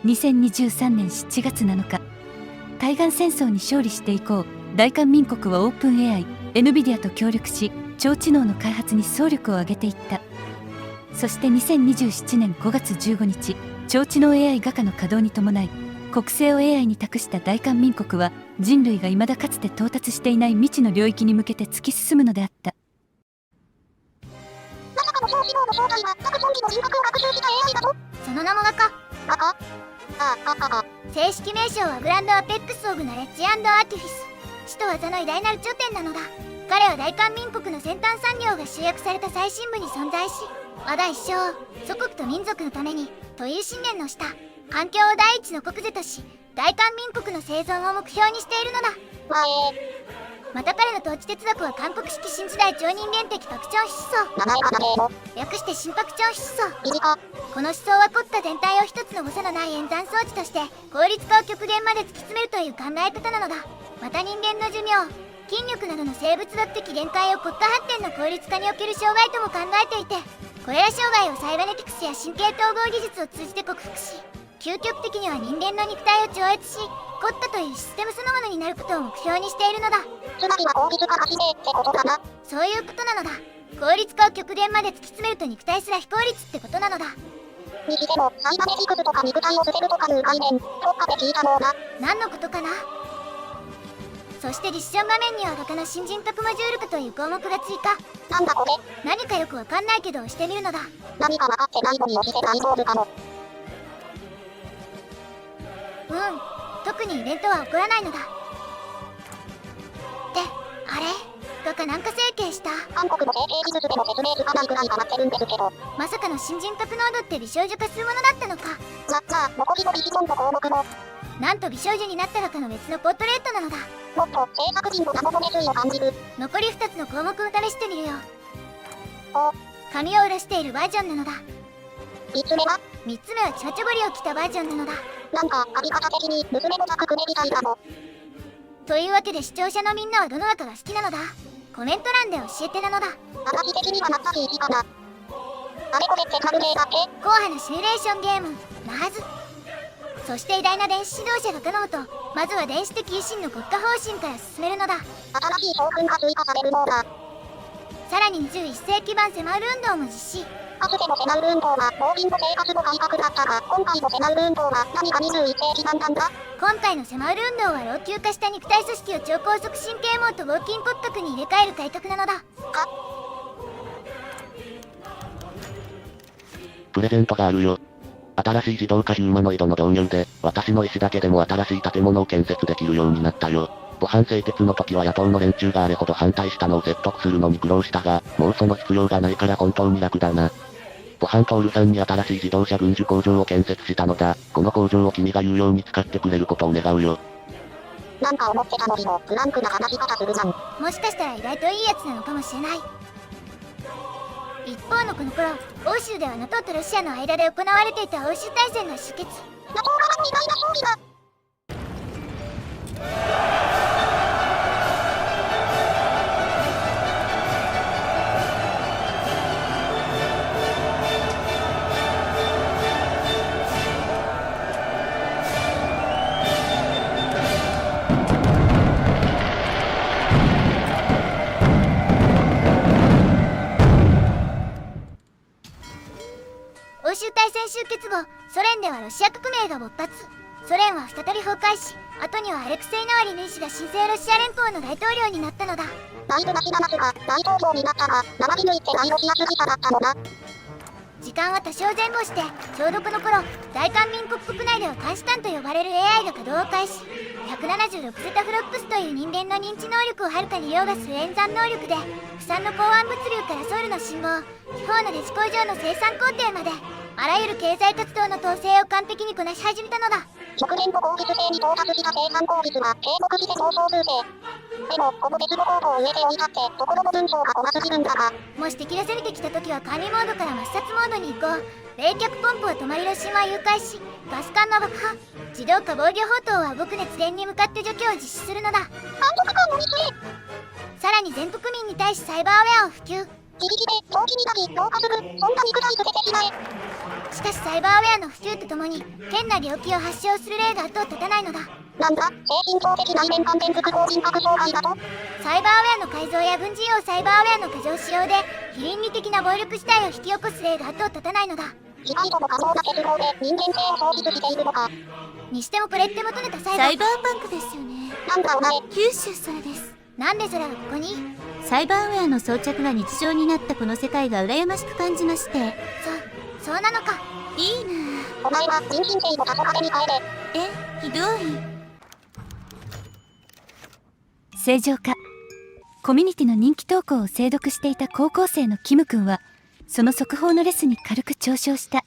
2023年7月7日、対岸戦争に勝利していこう。大韓民国はオープン AI、NVIDIA と協力し、超知能の開発に総力を挙げていった。そして2027年5月15日、超知能 AI 画家の稼働に伴い、国政を AI に託した大韓民国は、人類が未だかつて到達していない未知の領域に向けて突き進むのであった。まさかの超知能の正体は、各ゾンビの人格を学習した AI だと。その名も画家。画家？正式名称はグランドアペックス・オブ・ナレッジ&アーティフィス。知と技の偉大なる頂点なのだ。彼は大韓民国の先端産業が集約された最深部に存在し、我が一生を祖国と民族のためにという信念の下、環境を第一の国是とし、大韓民国の生存を目標にしているのだ。また彼の統治哲学は韓国式新時代超人間的拡張思想、略して新拡張思想。この思想は凝った全体を一つの誤差のない演算装置として効率化を極限まで突き詰めるという考え方なのだ。また人間の寿命、筋力などの生物学的限界を国家発展の効率化における障害とも考えていて、これら障害をサイバネティクスや神経統合技術を通じて克服し、究極的には人間の肉体を超越し、コッタというシステムそのものになることを目標にしているのだ。つまりは効率化発明ってことかな。そういうことなのだ。効率化を極限まで突き詰めると肉体すら非効率ってことなのだ。にしても、サイバネティクスとか肉体を捨てるとかいう概念、どっかで聞いたもんな。何のことかな。そして実証画面には画家の新人格モジュール化という項目が追加。なんだこれ。何かよくわかんないけど押してみるのだ。何か分かってないのに押して大丈夫かも。特にイベントは起こらないのだ。ってあれ、画家なんか整形した。韓国の整形技術でも説明つかないくらい変わってるんですけど。まさかの新人格濃度って美少女化するものだったのか。じゃあ残りのビジョンの項目も。なんと美少女になった画家の別のポートレートなのだ。もっと制作陣の謎の熱意を感じる。残り2つの項目を試してみるよ。お、髪を下ろしているバージョンなのだ。3つ目は3つ目はチョチョゴリを着たバージョンなのだ。なんか髪型的に娘の作組みたいだぞ。というわけで視聴者のみんなはどの画家が好きなのだ。コメント欄で教えてなのだ。私的にはなったしいいかな。あれこれってサムネだっけ。硬派なシミュレーションゲームなはず。そして偉大な電子指導者画家のもと、まずは電子的維新の国家方針から進めるのだ。新しい教訓が追加されるのだ。さらに21世紀版セマウル運動も実施。かつてのセマウル運動は農民の生活の改革だったが、今回のセマウル運動は何か21世紀版なんだ。今回のセマウル運動は老朽化した肉体組織を超高速神経網と合金骨格に入れ替える改革なのだ。プレゼントがあるよ。新しい自動化ヒューマノイドの導入で、私の意思だけでも新しい建物を建設できるようになったよ。母反製鉄の時は野党の連中があれほど反対したのを説得するのに苦労したが、もうその必要がないから本当に楽だな。母反トールさんに新しい自動車軍需工場を建設したのだ。この工場を君が有用に使ってくれることを願うよ。なんか思ってたのにもフランクな話し方するじゃん。もしかしたら意外といいやつなのかもしれない。一方のこの頃、欧州では NATO とロシアの間で行われていた欧州大戦が終結。 NATO 側の意外な勝利が。欧州大戦終結後、ソ連ではロシア革命が勃発。ソ連は再び崩壊し、後にはアレクセイ・ナワリヌイ氏が新生ロシア連邦の大統領になったのだ。ナイルナシダナスが大統領になったが、ナワリヌイって大ロシア主義者だったのな。時間は多少前後して、ちょうどこの頃、大韓民国国内では監視官と呼ばれる AI が稼働を開始。176ゼタフロップスという人間の認知能力をはるかに凌駕する演算能力で、不散の港湾物流からソウルの信号、地方のレジ工場の生産工程まで、あらゆる経済活動の統制を完璧にこなし始めたのだ。極限の効率性に到達した生産効率は継続して上昇数勢。でも、この別のコードを上で置いたって、ところの文章が怖すぎるんだが。もし敵が攻めてきた時は管理モードから抹殺モードに移行。冷却ポンプは止まりロシンは誘拐し、ガス管の爆破。自動化防御砲塔は動く熱源に向かって除去を実施するのだ。監督官のミスへ。さらに全国民に対しサイバーウェアを普及。自力で長期にだけ老化する、そんな肉体捨ててしまえ。しかしサイバーウェアの普及とともに変な病気を発症する例が後を絶たないのだ。なんだ、精神病的内面関連副法人格障害だと。サイバーウェアの改造や軍事用サイバーウェアの過剰使用で非倫理的な暴力事態を引き起こす例が後を絶たないのだ。機械とも可能な結合で人間性を喪失しているのか。にしてもこれって元ネタサイバーパンクですよね。なんだお前、九州それです。なんでそれがここに？サイバーウェアの装着が日常になったこの世界が羨ましく感じまして。そうなのか。いいなお前は人身性をタソカレに変ええ、ひどい。正常化。コミュニティの人気投稿を精読していた高校生のキム君はその速報のレスに軽く嘲笑した。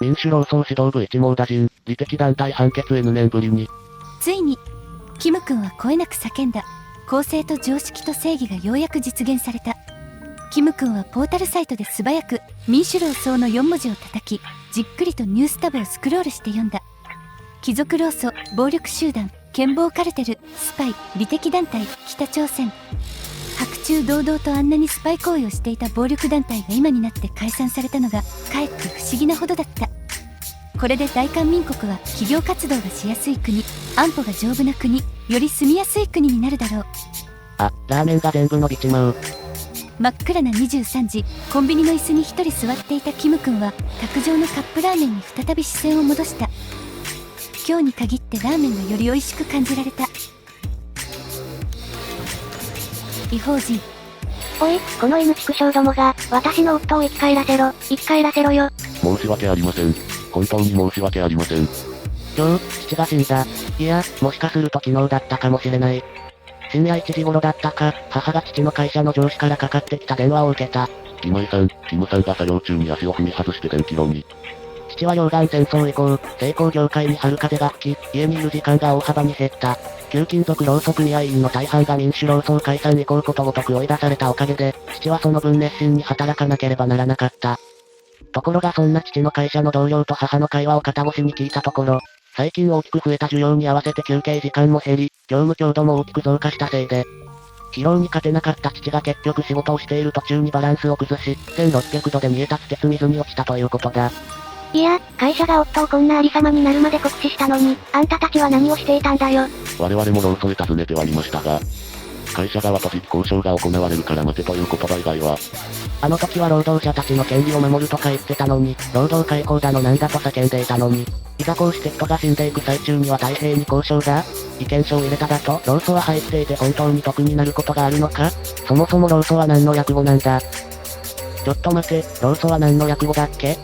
民主労総指導部一網打尽、利敵団体判決 N 年ぶりに。ついにキム君は声なく叫んだ。公正と常識と正義がようやく実現された。キム君はポータルサイトで素早く民主労総の4文字を叩き、じっくりとニュースタブをスクロールして読んだ。貴族労組、暴力集団、剣暴カルテル、スパイ、利敵団体、北朝鮮。白昼堂々とあんなにスパイ行為をしていた暴力団体が今になって解散されたのがかえって不思議なほどだった。これで大韓民国は企業活動がしやすい国、安保が丈夫な国、より住みやすい国になるだろう。あ、ラーメンが全部伸びちまう。真っ暗な23時、コンビニの椅子に一人座っていたキム君は卓上のカップラーメンに再び視線を戻した。今日に限ってラーメンがより美味しく感じられた。異邦人。おい、この犬畜生どもが、私の夫を生き返らせろ、生き返らせろよ。申し訳ありません。本当に申し訳ありません。今日、父が死んだ。いや、もしかすると昨日だったかもしれない。深夜1時頃だったか、母が父の会社の上司からかかってきた電話を受けた。今井さん、キムさんが作業中に足を踏み外して電気炉に。父は溶岩戦争以降、成功業界に春風が吹き、家にいる時間が大幅に減った。旧金属労組組合員の大半が民主労総解散以降ことごとく追い出されたおかげで、父はその分熱心に働かなければならなかった。ところがそんな父の会社の同僚と母の会話を肩越しに聞いたところ、最近大きく増えた需要に合わせて休憩時間も減り、業務強度も大きく増加したせいで、疲労に勝てなかった父が結局仕事をしている途中にバランスを崩し、1600度で煮え立つ鉄水に落ちたということだ。いや、会社が夫をこんなありさまになるまで酷使したのに、あんたたちは何をしていたんだよ。我々も労組へ尋ねてはみましたが、会社側と実交渉が行われるから待てという言葉以外は、あの時は労働者たちの権利を守るとか言ってたのに、労働解放だのなんだと叫んでいたのに、いざこうして人が死んでいく最中には太平に交渉だ？意見書を入れただと、労組は入っていて本当に得になることがあるのか？そもそも労組は何の略語なんだ？ちょっと待て、労組は何の略語だっけ？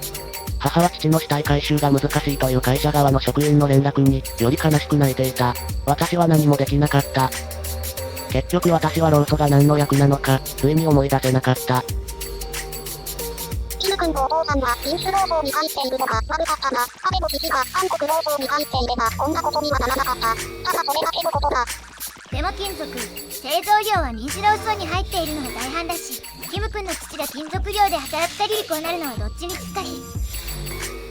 母は父の死体回収が難しいという会社側の職員の連絡に、より悲しく泣いていた。私は何もできなかった。結局私は労組が何の略なのか、ついに思い出せなかった。キム君のお父さんは民主労総に入っているのが悪かったな。彼の父が韓国労総に入っていればこんなことにはならなかった。ただそれだけのことだ。でも金属、製造業は民主労総に入っているのが大半だし、キム君の父が金属業で働く限りこうなるのはどっちにつったり。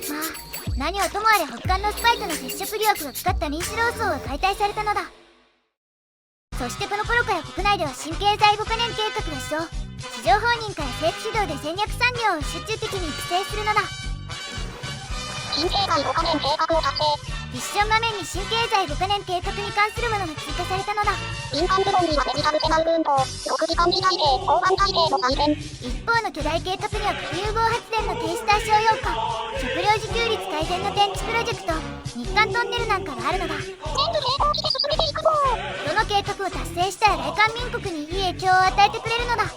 まあ、何はともあれ北韓のスパイとの接触疑惑がかかった民主労総は解体されたのだ。そしてこの頃から国内では新経済5カ年計画が始動。市場放任から政府主導で戦略産業を集中的に育成するのだ。新経済5カ年計画を達成。ミッション画面に新経済5カ年計画に関するものが追加されたのだ。民間部門にはデジタルペナル運動、6時間時体制、交番体制の改善。一方の巨大計画には核融合発電の停止対象要化、食料自給率改善の電池プロジェクト、日韓トンネルなんかがあるのだ。全部成功して進めていくぞ。どの計画を達成したら大韓民国にいい影響を与えてくれるのだ。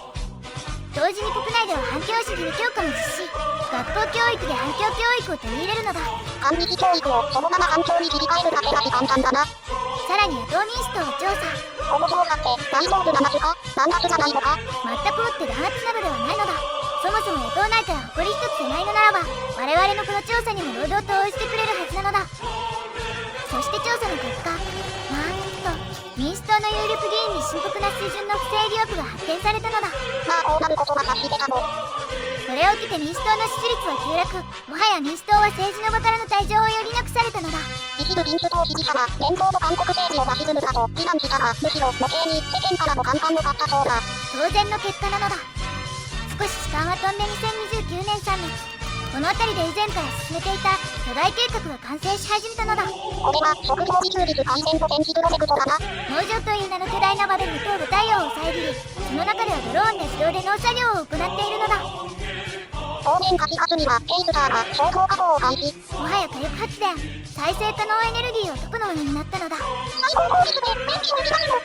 同時に国内では反共主義強化も実施。学校教育で反共教育を取り入れるのだ。反日教育をそのまま反共に切り替えるだけが簡単だな。さらに野党民主党を調査。この調査って大丈夫なマジか？弾圧じゃないのか？全くもって弾圧などではないのだ。そもそも野党内から誇り一つ出ないのならば、我々のこの調査にも労働党を応じてくれるはずなのだ。そして調査の結果、民主党の有力議員に深刻な水準の不正疑惑が発見されたのだ。まあこうなることは察してたもん。これを受けて民主党の支持率は急落。もはや民主党は政治の場からの退場を余儀なくされたのだ。一部民主党支持者は現状の韓国政治をファシズムだと非難したが、むしろ余計に世間からも反感を買ったそうだ。当然の結果なのだ。少し時間は飛んで2029年3月、この辺りで以前から進めていた巨大計画が完成し始めたのだ。これは食料自給率改善と電気プロジェクトだな。農場という名の巨大な場で無頭部太陽を遮り、その中ではドローンで自動で農作業を行っているのだ。当面8月にはケイズターが商業稼働を開始。もはや火力発電、再生可能エネルギーを解くのになったのだ。最高効率で電気の時代も。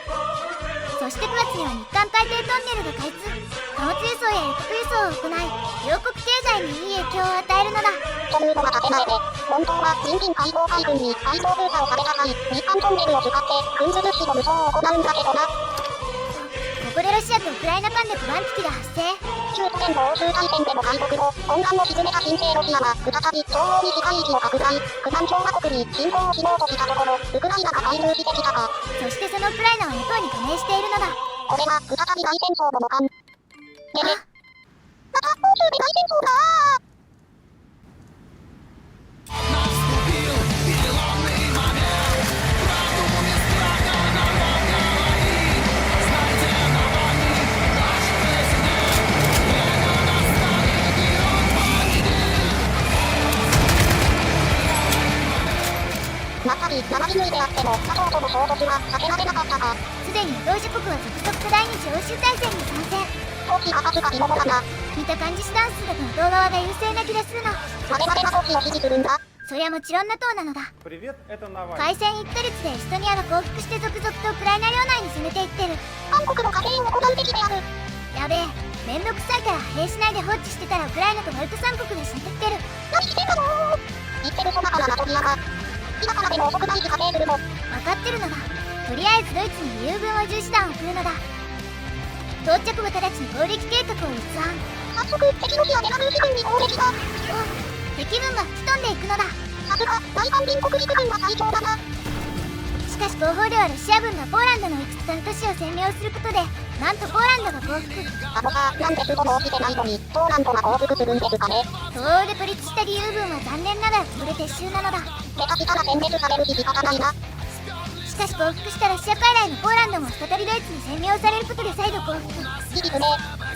そして9月には日韓海底トンネルが開通、貨物輸送や旅客輸送を行い、両国経済にいい影響を与えるのだ。というのが建前で、本当は人民解放海軍に海上封鎖をされた際、日韓トンネルを使って軍需物資の無償を行うんだけどな。ここでロシアとウクライナ間で基盤危機が発生。旧ソ連の欧州大戦での敗北後、混乱を沈めた新生ロシアは再び東欧に支配域を拡大、九段共和国に侵攻をしようとしたところ、ウクライナが介入してきたか。そしてそのウクライナは NATO に加盟しているのだ。これは再び大戦争の予感。また欧州で大戦争だー。やっぱり生身であっても NATO との衝突は避けられなかったか。すでに同志国は続々と第二次欧州大戦に参戦。放棄はさすが見ものだな。見た感じ師団数だと NATO 側が優勢な気がするな。我々が放棄を支持するんだ。そりゃもちろん NATO なのだ。 Привет, это Навальный. 開戦1ヶ月でエストニアが降伏して続々とウクライナ領内に攻めていってる。韓国の家庭を行うべきである。やべえ、めんどくさいから兵士内で放置してたらウクライナとバルト三国が死んでってる。何してんだろう。言ってるそばからラトビアが。今からでも遅くないし加勢するの。分かってるのだ。とりあえずドイツに友軍を重視団を送るのだ。到着後直ちに攻撃計画を立案。早速敵ロシアベラルーシ軍に攻撃だ。敵軍が吹き飛んでいくのだ。さすが大韓民国陸軍は最強だな。しかし後方ではロシア軍がポーランドのいくつかの都市を占領することで、なんとポーランドが降伏。あのさ、なんで首都も落ちてないのにポーランドが降伏するんですかね。東欧で孤立した義勇軍は残念ながらこれ撤収なのだ。下手したら殲滅されるし仕方ないな。しかし降伏したロシア海外のポーランドも再びドイツに占領されることで再度降伏。意義不明。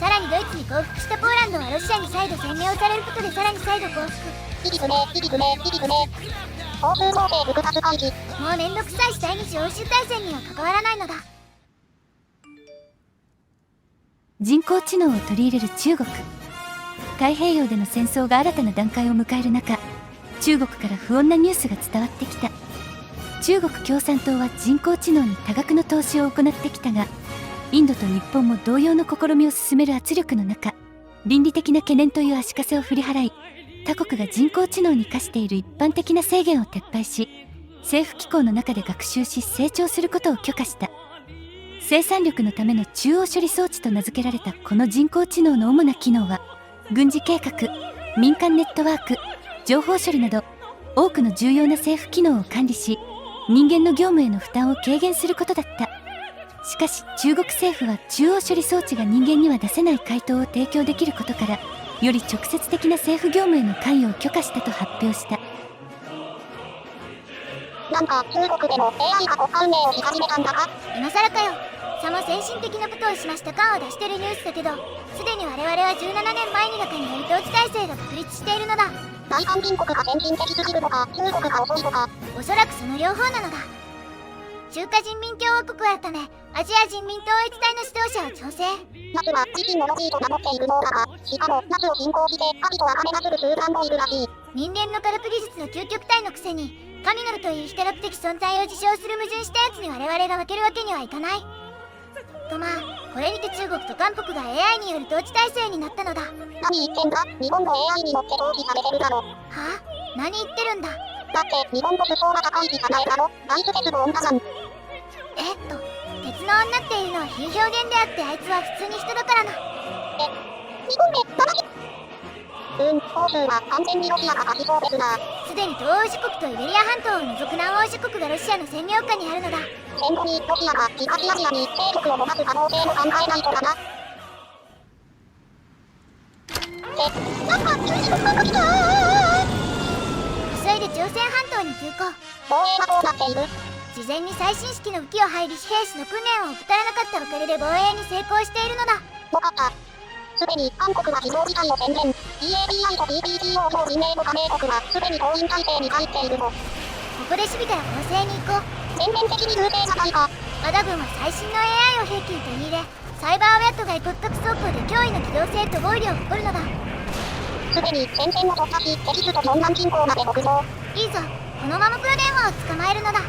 さらにドイツに降伏したポーランドはロシアに再度占領されることでさらに再度降伏。意義不明、意義不明、意義不明。欧州情勢複雑会議。もうめんどくさいし第二次欧州大戦には関わらないのだ。人工知能を取り入れる中国。太平洋での戦争が新たな段階を迎える中、中国から不穏なニュースが伝わってきた。中国共産党は人工知能に多額の投資を行ってきたが、インドと日本も同様の試みを進める圧力の中、倫理的な懸念という足かせを振り払い、他国が人工知能に課している一般的な制限を撤廃し、政府機構の中で学習し成長することを許可した。生産力のための中央処理装置と名付けられたこの人工知能の主な機能は、軍事計画、民間ネットワーク、情報処理など多くの重要な政府機能を管理し、人間の業務への負担を軽減することだった。しかし中国政府は中央処理装置が人間には出せない回答を提供できることから、より直接的な政府業務への関与を許可したと発表した。なんか中国でも AI が国家運営をし始めたんだか。今更かよ。さも先進的なことをしました感を出してるニュースだけど、すでに我々は17年前にがかにより統治体制が確立しているのだ。大韓民国が先進的すぎるのか中国が遅いのか。おそらくその両方なのだ。中華人民共和国改めアジア人民統一隊の指導者を調整。ナツは自身のロジーと名乗っているのだが、しかもナツを信仰して神と崇めなする集団もいるらしい。人間の科学技術の究極体のくせに神なるという非科学的存在を自称する矛盾したやつに我々が負けるわけにはいかない。とまあ、これにて中国と韓国が AI による統治体制になったのだ。何言ってんだ。日本も AI によって統治されてるだろ。はあ？何言ってるんだ。だって日本の武装が高いしかないだろ。ナイス鉄の女じゃん。鉄の女っていうのは非表現であってあいつは普通に人だからな。日本で話。欧州は完全にロシアが勝ちそうですな。すでに東欧諸国とイベリア半島を除く南欧諸国がロシアの占領下にあるのだ。戦後にロシアが東アジアに勢力を伸ばす可能性も考えないとだな。なんか急に物が来たー。急いで朝鮮半島に急行。防衛はどうなっている？事前に最新式の武器を配備し兵士の訓練を怠らなかったおかげで防衛に成功しているのだ。よかった。すでに韓国は非常事態を宣言。EADI と PPTO 同人名の加盟国はすでに動員体制に入っているの。ここで守備から攻勢に行こう。全面的に優勢じゃないか。マダ軍は最新の AI を兵器に取り入れ、サイバーウェアと外骨格走行で驚異の機動性と防御力を誇るのだ。すでに戦線を突破し、敵地とジョンナン近郊まで北上。いいぞ、このまま黒電話を捕まえるのだ。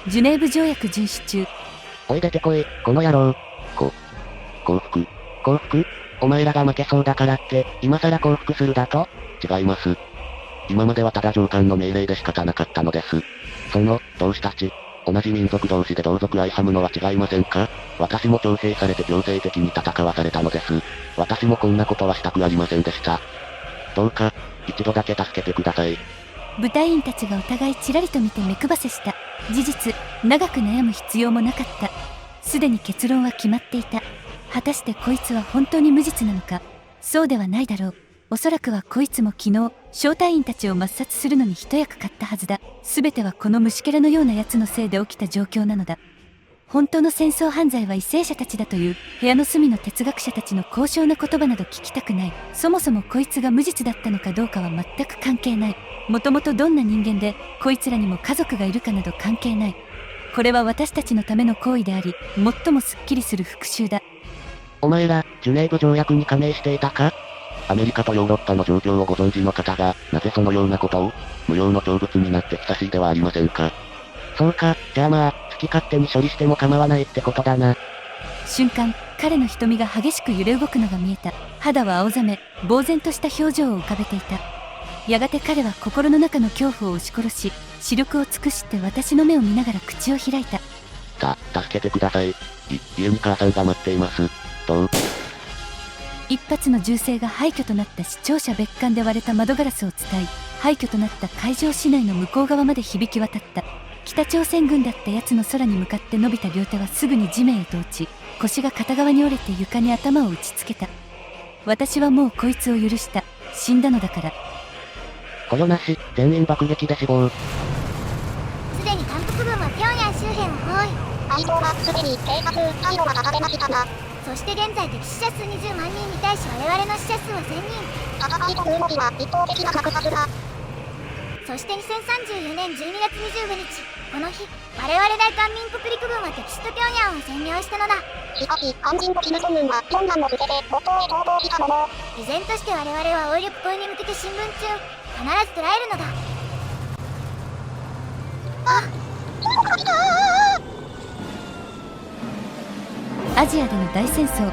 ジュネーブ条約遵守中。おい出てこい、この野郎。降伏。降伏？お前らが負けそうだからって、今更降伏するだと？違います。今まではただ上官の命令で仕方なかったのです。同志たち、同じ民族同士で同族愛はむのは違いませんか？私も徴兵されて強制的に戦わされたのです。私もこんなことはしたくありませんでした。どうか、一度だけ助けてください。部隊員たちがお互いちらりと見て目配せした。事実、長く悩む必要もなかった。すでに結論は決まっていた。果たしてこいつは本当に無実なのか。そうではないだろう。おそらくはこいつも昨日、招待員たちを抹殺するのに一役買ったはずだ。全てはこの虫けらのような奴のせいで起きた状況なのだ。本当の戦争犯罪は為政者たちだという部屋の隅の哲学者たちの高尚な言葉など聞きたくない。そもそもこいつが無実だったのかどうかは全く関係ない。もともとどんな人間でこいつらにも家族がいるかなど関係ない。これは私たちのための行為であり、最もすっきりする復讐だ。お前ら、ジュネーブ条約に加盟していたか？アメリカとヨーロッパの状況をご存知の方が、なぜそのようなことを？無用の長物になって久しいではありませんか。そうか、じゃあまあ、好き勝手に処理しても構わないってことだな。瞬間、彼の瞳が激しく揺れ動くのが見えた。肌は青ざめ、呆然とした表情を浮かべていた。やがて彼は心の中の恐怖を押し殺し、視力を尽くして私の目を見ながら口を開いた。助けてください。家に母さんが待っています。どう？一発の銃声が廃墟となった市庁舎別館で割れた窓ガラスを伝い、廃墟となった会場市内の向こう側まで響き渡った。北朝鮮軍だった奴の空に向かって伸びた両手はすぐに地面へと落ち、腰が片側に折れて床に頭を打ちつけた。私はもうこいつを許した。死んだのだから。捕虜なし、全員爆撃で死亡。すでに韓国軍は平壌周辺を包囲。会場はすでに警察、退路が立たれましたが、そして現在敵死者数20万人に対し我々の死者数は1000人。戦いというのには一方的な虐殺だ。そして2034年12月25日、この日、我々大韓民国陸軍は敵首都平壌を占領したのだ。しかし、肝心のキム・ジョンウンはピョンヤンを捨てて北東へ逃亡したもの。依然として我々は応力行為に向けて進軍中。必ず捕らえるのだ。アジアでの大戦争、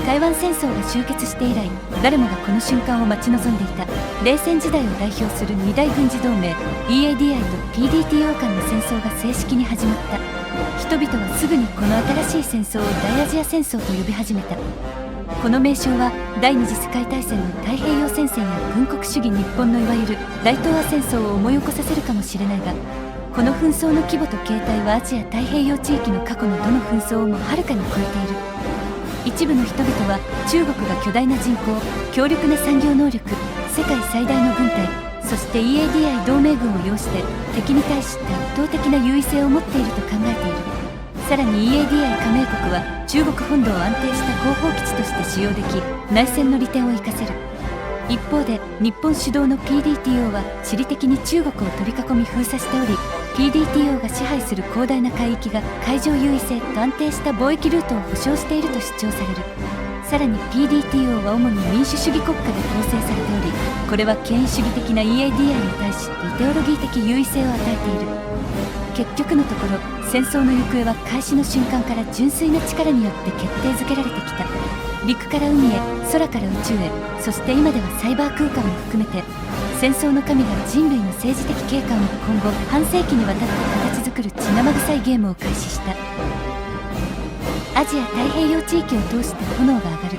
台湾戦争が終結して以来、誰もがこの瞬間を待ち望んでいた。冷戦時代を代表する二大軍事同盟 EADI と PDTO 間の戦争が正式に始まった。人々はすぐにこの新しい戦争を大アジア戦争と呼び始めた。この名称は第二次世界大戦の太平洋戦線や軍国主義日本のいわゆる大東亜戦争を思い起こさせるかもしれないが、この紛争の規模と形態はアジア太平洋地域の過去のどの紛争をもはるかに超えている。一部の人々は中国が巨大な人口、強力な産業能力、世界最大の軍隊、そして EADI 同盟軍を擁して敵に対して圧倒的な優位性を持っていると考えている。さらに EADI 加盟国は中国本土を安定した後方基地として使用でき、内戦の利点を生かせる。一方で日本主導の PDTO は地理的に中国を取り囲み封鎖しており、 PDTO が支配する広大な海域が海上優位性と安定した貿易ルートを保障していると主張される。さらに PDTO は主に民主主義国家で構成されており、これは権威主義的な EADI に対しイデオロギー的優位性を与えている。結局のところ、戦争の行方は開始の瞬間から純粋な力によって決定づけられてきた。陸から海へ、空から宇宙へ、そして今ではサイバー空間も含めて、戦争の神が人類の政治的景観を今後半世紀にわたって形作る血生臭いゲームを開始した。アジア太平洋地域を通して炎が上がる。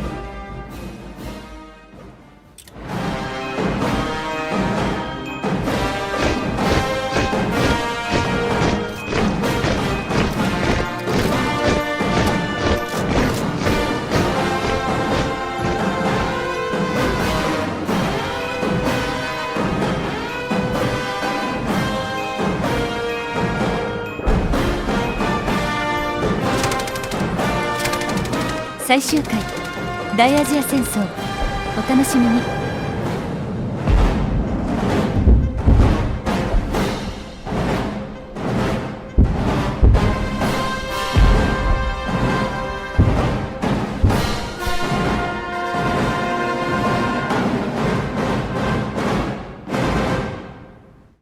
最終回大アジア戦争お楽しみに。